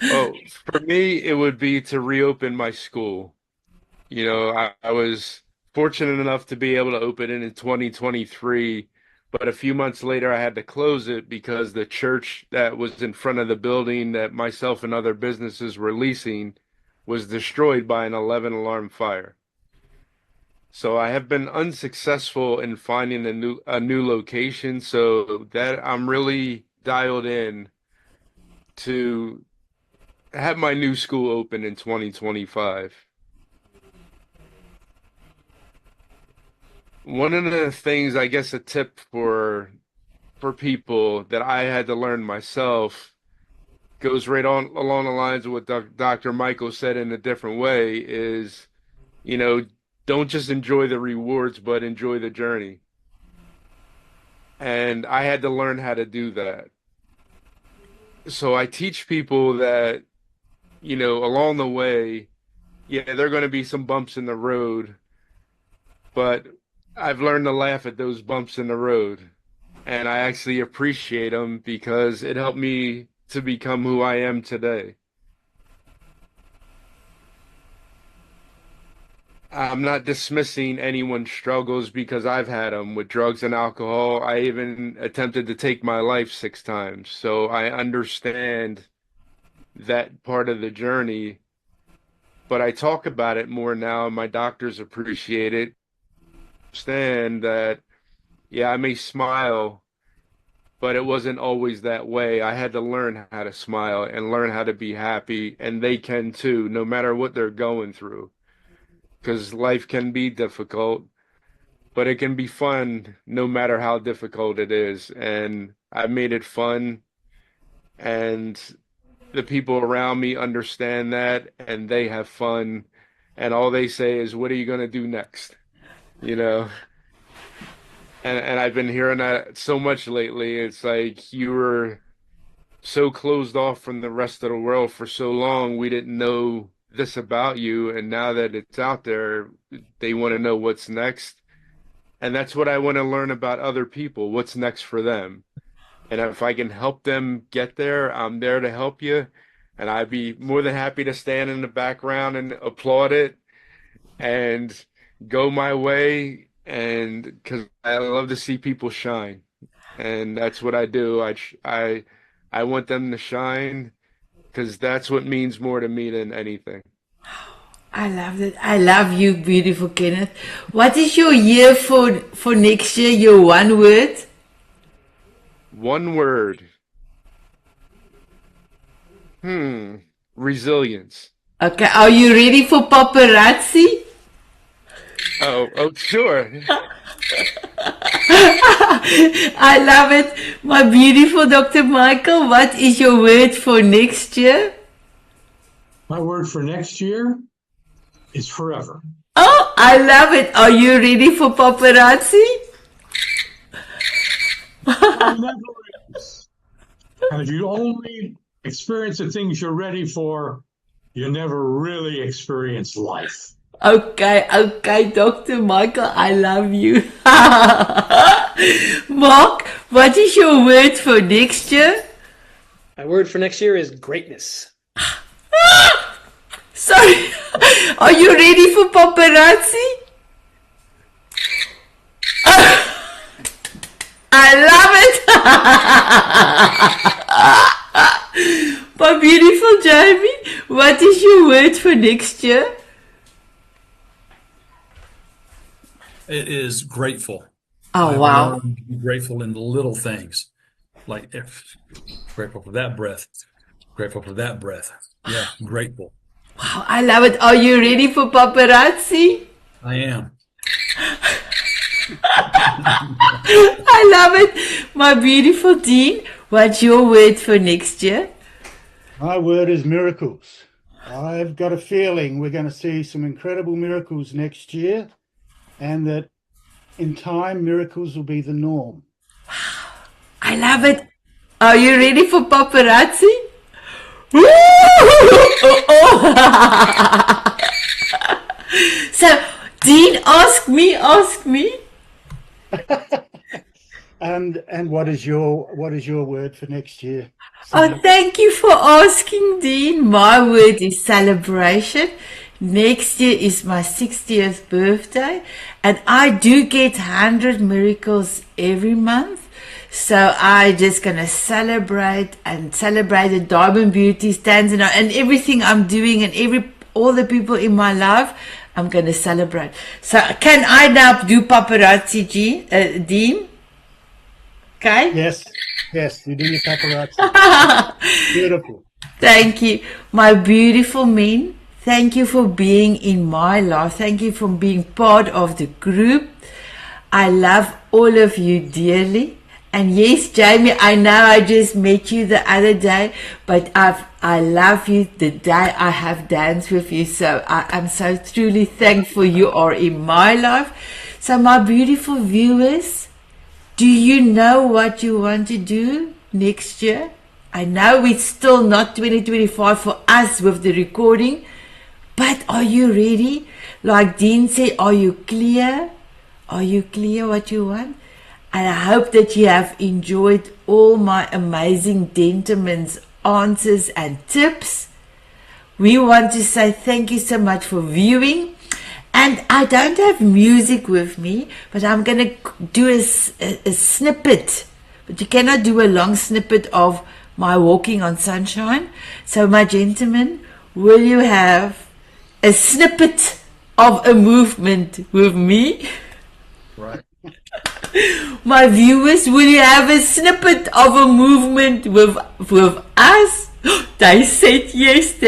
S6: Oh, for me, it would be to reopen my school. I was fortunate enough to be able to open it in 2023, but a few months later I had to close it because the church that was in front of the building that myself and other businesses were leasing was destroyed by an 11 alarm fire. So I have been unsuccessful in finding a new location, so that I'm really dialed in to have my new school open in 2025. One of the things, I guess, a tip for people that I had to learn myself goes right on along the lines of what Dr. Michael said in a different way is, don't just enjoy the rewards, but enjoy the journey. And I had to learn how to do that. So I teach people that, along the way, yeah, there are going to be some bumps in the road, but I've learned to laugh at those bumps in the road. And I actually appreciate them because it helped me to become who I am today. I'm not dismissing anyone's struggles because I've had them with drugs and alcohol. I even attempted to take my life 6 times. So I understand that part of the journey, but I talk about it more now and my doctors appreciate it. Understand that, yeah, I may smile but it wasn't always that way. I had to learn how to smile and learn how to be happy, and they can too, no matter what they're going through. Because life can be difficult, but it can be fun no matter how difficult it is. And I made it fun, and the people around me understand that, and they have fun. And all they say is, "What are you going to do next?" You know? And I've been hearing that so much lately. It's like you were so closed off from the rest of the world for so long. We didn't know this about you. And now that it's out there, they want to know what's next. And that's what I want to learn about other people. What's next for them? And if I can help them get there, I'm there to help you. And I'd be more than happy to stand in the background and applaud it and go my way. And because I love to see people shine, and that's what I do. I want them to shine because that's what means more to me than anything.
S1: I love that. I love you, beautiful Kenneth. What is your year for next year? Your one word?
S6: One word. Resilience.
S1: Okay. Are you ready for paparazzi?
S6: Oh, sure.
S1: I love it. My beautiful Dr. Michael, what is your word for next year?
S5: My word for next year is forever.
S1: Oh, I love it. Are you ready for paparazzi?
S5: It never is. And if you only experience the things you're ready for, you never really experience life.
S1: Okay, Dr. Michael, I love you. Mark, what is your word for next year?
S4: My word for next year is greatness.
S1: Sorry, are you ready for paparazzi? I love it. My beautiful Jamie, what is your word for next year?
S3: It is grateful.
S1: Oh, wow.
S3: Be grateful in the little things, like grateful for that breath, grateful for that breath. Yeah, grateful.
S1: Wow, I love it. Are you ready for paparazzi?
S3: I am.
S1: I love it. My beautiful Dean, what's your word for next year?
S2: My word is miracles. I've got a feeling we're going to see some incredible miracles next year, and that in time, miracles will be the norm.
S1: I love it. Are you ready for paparazzi? So, Dean, ask me.
S2: And what is your word for next year?
S1: Oh, thank you for asking, Dean. My word is celebration. Next year is my 60th birthday, and I do get 100 miracles every month. So I just gonna celebrate the Diamond Beauty stands and everything I'm doing and all the people in my life. I'm gonna celebrate. So can I now do paparazzi, Dean? Okay.
S2: Yes, you do your paparazzi. Beautiful.
S1: Thank you, my beautiful men. Thank you for being in my life. Thank you for being part of the group. I love all of you dearly. And yes, Jamie, I know I just met you the other day, but I love you the day I have danced with you. So I'm so truly thankful you are in my life. So my beautiful viewers, do you know what you want to do next year? I know it's still not 2025 for us with the recording, but are you ready? Like Dean said, are you clear? Are you clear what you want? And I hope that you have enjoyed all my amazing gentlemen's answers and tips. We want to say thank you so much for viewing. And I don't have music with me, but I'm going to do a snippet. But you cannot do a long snippet of my walking on sunshine. So my gentlemen, will you have a snippet of a movement with me?
S3: Right.
S1: My viewers, will you have a snippet of a movement with us? They said yes,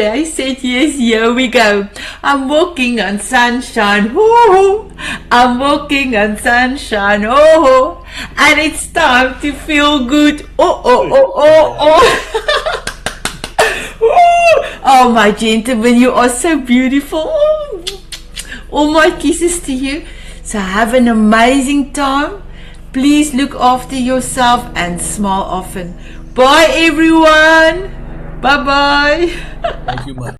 S1: here we go. I'm walking on sunshine, oh, I'm walking on sunshine, oh, and it's time to feel good, oh. Oh, my gentlemen, you are so beautiful. Oh, all my kisses to you. So have an amazing time. Please look after yourself and smile often. Bye, everyone. Bye-bye.
S3: Thank you much.